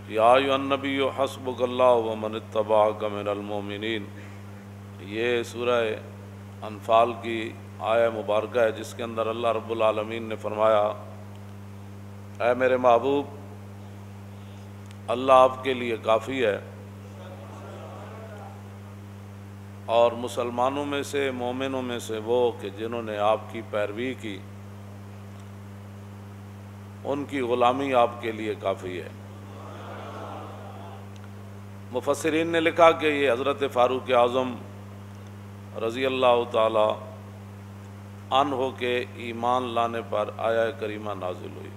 یا ایھا النبی حسبک اللہ ومن اتبعک من المؤمنین۔ یہ سورہ انفال کی آیہ مبارکہ ہے جس کے اندر اللہ رب العالمین نے فرمایا، اے میرے محبوب، اللہ آپ کے لیے کافی ہے، اور مسلمانوں میں سے، مومنوں میں سے وہ کہ جنہوں نے آپ کی پیروی کی، ان کی غلامی آپ کے لیے کافی ہے۔ مفسرین نے لکھا کہ یہ حضرت فاروق اعظم رضی اللہ تعالی عنہ کے ایمان لانے پر آیہ کریمہ نازل ہوئی۔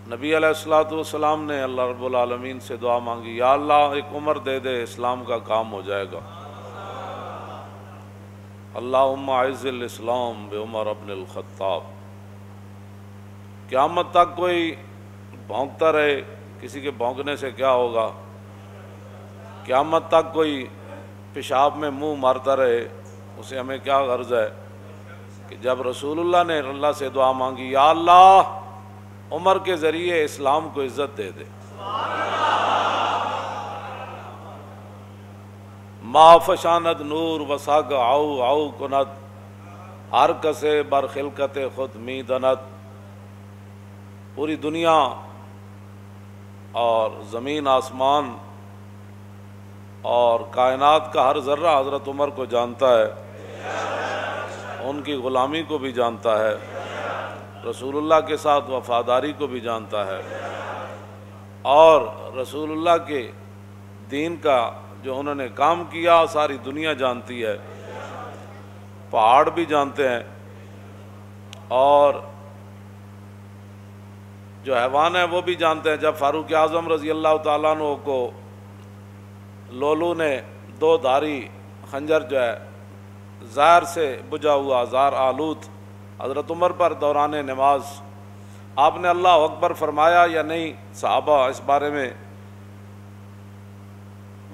نبی علیہ السلام نے اللہ رب العالمین سے دعا مانگی، یا اللہ ایک عمر دے دے، اسلام کا کام ہو جائے گا۔ اللہم اعز الاسلام بعمر ابن الخطاب۔ قیامت تک کوئی بھونکتا رہے، کسی کے بھونکنے سے کیا ہوگا؟ قیامت تک کوئی پیشاب میں منہ مارتا رہے، اسے ہمیں کیا غرض ہے؟ کہ جب رسول اللہ نے اللہ سے دعا مانگی، یا اللہ عمر کے ذریعے اسلام کو عزت دے دے۔ ما فشاند نور وساگ آؤ آؤ کند، ہر کسے بر خلقت خود می دند۔ پوری دنیا اور زمین آسمان اور کائنات کا ہر ذرہ حضرت عمر کو جانتا ہے، ان کی غلامی کو بھی جانتا ہے، رسول اللہ کے ساتھ وفاداری کو بھی جانتا ہے، اور رسول اللہ کے دین کا جو انہوں نے کام کیا ساری دنیا جانتی ہے، پہاڑ بھی جانتے ہیں، اور جو حیوان ہیں وہ بھی جانتے ہیں۔ جب فاروق اعظم رضی اللہ تعالیٰ عنہ کو لولو نے دو دھاری خنجر جو ہے زہر سے بجھا ہوا زہر آلود حضرت عمر پر دوران نماز، آپ نے اللہ اکبر فرمایا یا نہیں؟ صحابہ اس بارے میں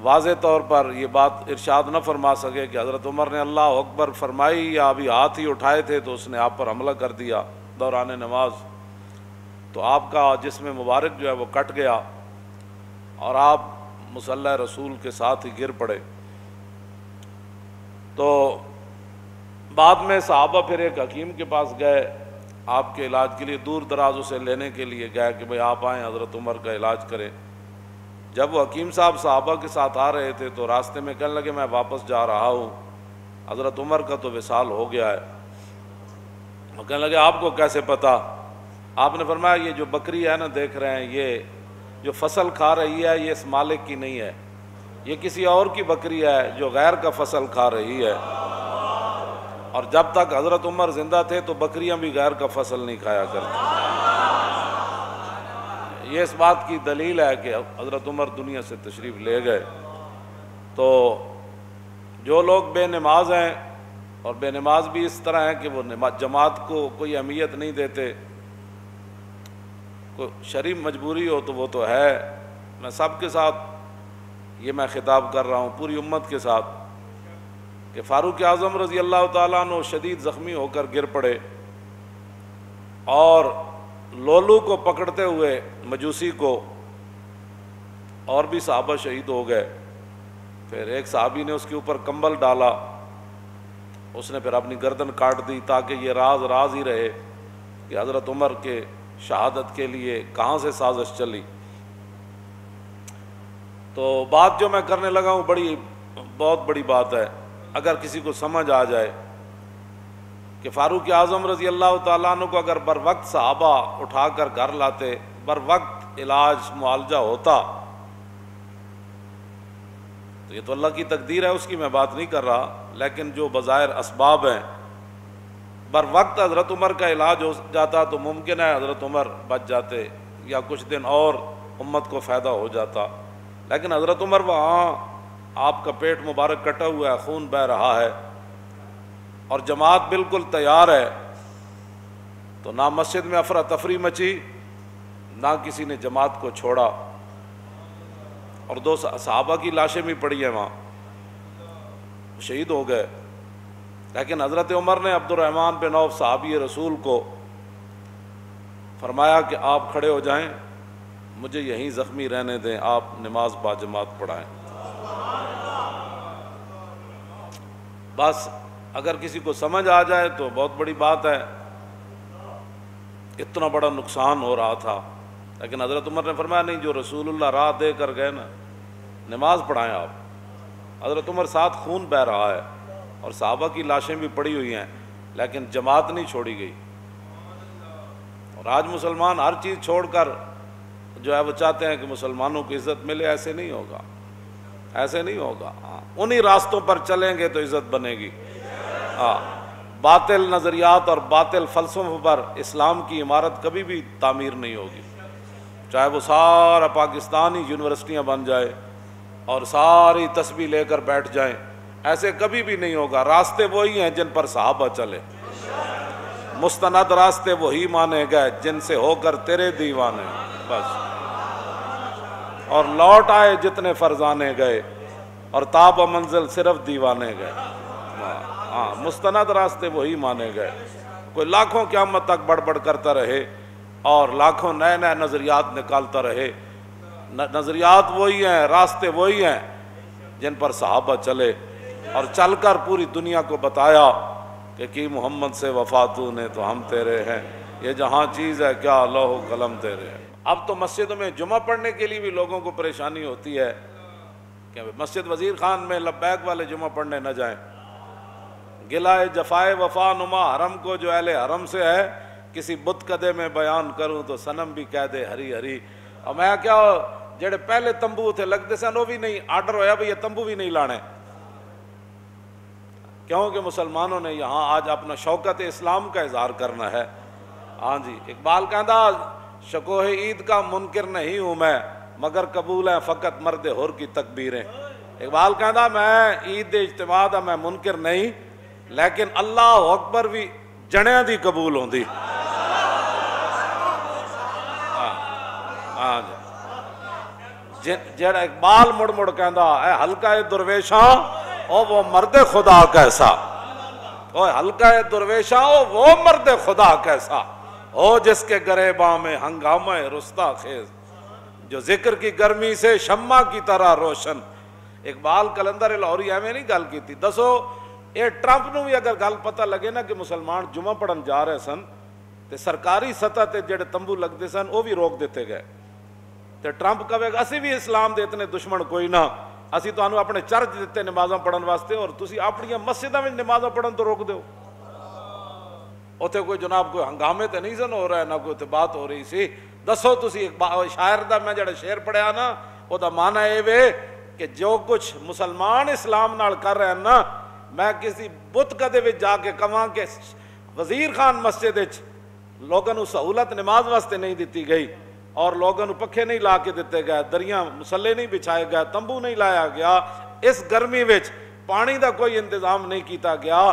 واضح طور پر یہ بات ارشاد نہ فرما سکے کہ حضرت عمر نے اللہ اکبر فرمائی یا ابھی ہاتھ ہی اٹھائے تھے تو اس نے آپ پر حملہ کر دیا دوران نماز، تو آپ کا جسم مبارک جو ہے وہ کٹ گیا اور آپ مصلی رسول کے ساتھ ہی گر پڑے۔ تو بعد میں صحابہ پھر ایک حکیم کے پاس گئے، آپ کے علاج کے لیے دور دراز اسے لینے کے لیے گئے کہ بھئی آپ آئیں حضرت عمر کا علاج کریں۔ جب وہ حکیم صاحب صحابہ کے ساتھ آ رہے تھے تو راستے میں کہنے لگے میں واپس جا رہا ہوں، حضرت عمر کا تو وصال ہو گیا ہے۔ وہ کہنے لگے آپ کو کیسے پتہ؟ آپ نے فرمایا یہ جو بکری ہے نا دیکھ رہے ہیں، یہ جو فصل کھا رہی ہے یہ اس مالک کی نہیں ہے، یہ کسی اور کی بکری ہے جو غیر کا فصل کھا رہی ہے، اور جب تک حضرت عمر زندہ تھے تو بکریاں بھی غیر کا فصل نہیں کھایا کرتی۔ یہ اس بات کی دلیل ہے کہ حضرت عمر دنیا سے تشریف لے گئے۔ تو جو لوگ بے نماز ہیں، اور بے نماز بھی اس طرح ہیں کہ وہ جماعت کو کوئی اہمیت نہیں دیتے، کوئی شرعی مجبوری ہو تو وہ تو ہے، میں سب کے ساتھ یہ میں خطاب کر رہا ہوں، پوری امت کے ساتھ، کہ فاروق اعظم رضی اللہ تعالیٰ عنہ شدید زخمی ہو کر گر پڑے، اور لولو کو پکڑتے ہوئے مجوسی کو، اور بھی صحابہ شہید ہو گئے۔ پھر ایک صحابی نے اس کے اوپر کمبل ڈالا، اس نے پھر اپنی گردن کاٹ دی تاکہ یہ راز راز ہی رہے کہ حضرت عمر کے شہادت کے لیے کہاں سے سازش چلی۔ تو بات جو میں کرنے لگا ہوں بہت بڑی بات ہے، اگر کسی کو سمجھ آ جائے کہ فاروق اعظم رضی اللہ تعالیٰ عنہ کو اگر بر وقت صحابہ اٹھا کر گھر لاتے، بر وقت علاج معالجہ ہوتا، تو یہ تو اللہ کی تقدیر ہے، اس کی میں بات نہیں کر رہا، لیکن جو بظاہر اسباب ہیں، بر وقت حضرت عمر کا علاج ہو جاتا تو ممکن ہے حضرت عمر بچ جاتے یا کچھ دن اور امت کو فائدہ ہو جاتا، لیکن حضرت عمر وہاں، آپ کا پیٹ مبارک کٹا ہوا ہے، خون بہہ رہا ہے، اور جماعت بالکل تیار ہے، تو نہ مسجد میں افراتفری مچی، نہ کسی نے جماعت کو چھوڑا، اور دو صحابہ کی لاشیں بھی پڑی ہیں وہاں، شہید ہو گئے۔ لیکن حضرت عمر نے عبد الرحمن بن عوف صحابی رسول کو فرمایا کہ آپ کھڑے ہو جائیں، مجھے یہیں زخمی رہنے دیں، آپ نماز باجماعت پڑھائیں۔ بس اگر کسی کو سمجھ آ جائے تو بہت بڑی بات ہے، اتنا بڑا نقصان ہو رہا تھا، لیکن حضرت عمر نے فرمایا نہیں، جو رسول اللہ راہ دے کر گئے نا، نماز پڑھائیں آپ۔ حضرت عمر ساتھ خون بہہ رہا ہے اور صحابہ کی لاشیں بھی پڑی ہوئی ہیں، لیکن جماعت نہیں چھوڑی گئی۔ اور آج مسلمان ہر چیز چھوڑ کر جو ہے وہ چاہتے ہیں کہ مسلمانوں کو عزت ملے، ایسے نہیں ہوگا، ایسے نہیں ہوگا۔ انہی راستوں پر چلیں گے تو عزت بنے گی۔ باطل نظریات اور باطل فلسفوں پر اسلام کی عمارت کبھی بھی تعمیر نہیں ہوگی، چاہے وہ سارا پاکستانی یونیورسٹیاں بن جائے اور ساری تسبیح لے کر بیٹھ جائیں، ایسے کبھی بھی نہیں ہوگا۔ راستے وہی ہیں جن پر صحابہ چلے، مستند راستے وہی مانے گئے جن سے ہو کر تیرے دیوانے، بس۔ اور لوٹ آئے جتنے فرزانے گئے اور تاب منزل صرف دیوانے گئے۔ مستند راستے وہی مانے گئے۔ کوئی لاکھوں قیامت تک بڑبڑ کرتا رہے اور لاکھوں نئے نئے نظریات نکالتا رہے، نظریات وہی ہیں، راستے وہی ہیں جن پر صحابہ چلے اور چل کر پوری دنیا کو بتایا کہ کی محمد سے وفاتوں نے تو ہم تیرے ہیں، یہ جہاں چیز ہے کیا لوح و قلم تیرے ہیں۔ اب تو مسجدوں میں جمعہ پڑھنے کے لیے بھی لوگوں کو پریشانی ہوتی ہے کہ مسجد وزیر خان میں لبیک والے جمعہ پڑھنے نہ جائیں۔ گلائے جفائے وفا نما حرم کو جو اہل حرم سے ہے، کسی بت کدے میں بیان کروں تو صنم بھی کہہ دے ہری ہری۔ اور میں کیا جڑے پہلے تمبو تھے لگتے سن وہ بھی نہیں، آرڈر ہویا بھی یہ تمبو بھی نہیں لانے، کیونکہ مسلمانوں نے یہاں آج اپنا شوکت اسلام کا اظہار کرنا ہے۔ ہاں جی، اقبال کہندا شکوہ عید کا منکر نہیں ہوں میں، مگر قبول ہے فقط مرد حر کی تکبیریں۔ اقبال کہندا میں عید اجتماع دا میں منکر نہیں، لیکن اللہ اکبر بھی جنیاں دی قبول ہوندی۔ ہاں جی، جڑا اقبال مڑ مڑ کہندا اے حلقہ درویشاں او وہ مرد خدا کیسا، او حلقہ درویشاں او وہ مرد خدا کیسا، او جس کے گریباں میں ہنگامہ رستا خیز، جو ذکر کی گرمی سے شمع کی طرح روشن۔ اقبال کلندر لاہوری ایویں نہیں گل کیتی۔ دسو یہ ٹرمپ نو بھی اگر گل پتہ لگے نا کہ مسلمان جمعہ پڑھن جا رہے سن تے سرکاری سطح تے جڑے تمبو لگتے سن وہ بھی روک دیتے گئے، تے ٹرمپ کہے گا اسی بھی اسلام دے اتنے دشمن کوئی نہ، اسی تو اپنے چرچ دیتے نمازاں پڑھن واسطے اور تسی اپنی مسجداں میں نمازاں پڑھن تو روک دیو۔ اوتھے کوئی جناب کوئی ہنگامے تے نہیں سن ہو رہا ہے، نہ کوئی تے بات ہو رہی سی۔ دسو تسی شاعر دا میں جڑا شعر پڑھیا نا او دا معنی اے وے کہ جو کچھ مسلمان اسلام نال کر رہے ہیں نا، میں کسی بت کدے وچ جا کے کہاں کہ وزیر خان مسجد وچ لوگوں نو سہولت نماز واسطے نہیں دیتی گئی اور لوگوں نو پکھے نہیں لا کے دیتے گئے، دریاں مسلے نہیں بچھائے گئے، تمبو نہیں لایا گیا، اس گرمی وچ پانی دا کوئی انتظام نہیں کیتا گیا،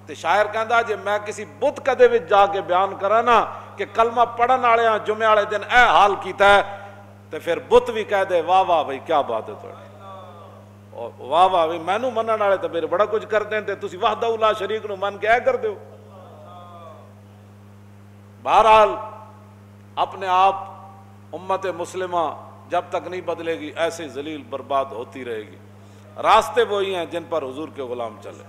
تے شاعر کہندا جے میں کسی بت کدے وچ جا کے بیان کراں نا کہ کلمہ پڑھن والے جمعے والے دن اے حال کیتا ہے، تے پھر بت بھی کہہ دے واہ واہ بھائی کیا بات ہے تھوڑی، واہ واہ بھائی مینوں منن والے تے میرے بڑا کچھ کردے تے تسی وحدہ لا شریک نو من کے اے کر دیو۔ بہرحال اپنے آپ امت مسلمہ جب تک نہیں بدلے گی ایسے ذلیل برباد ہوتی رہے گی۔ راستے وہی ہیں جن پر حضور کے غلام چلے۔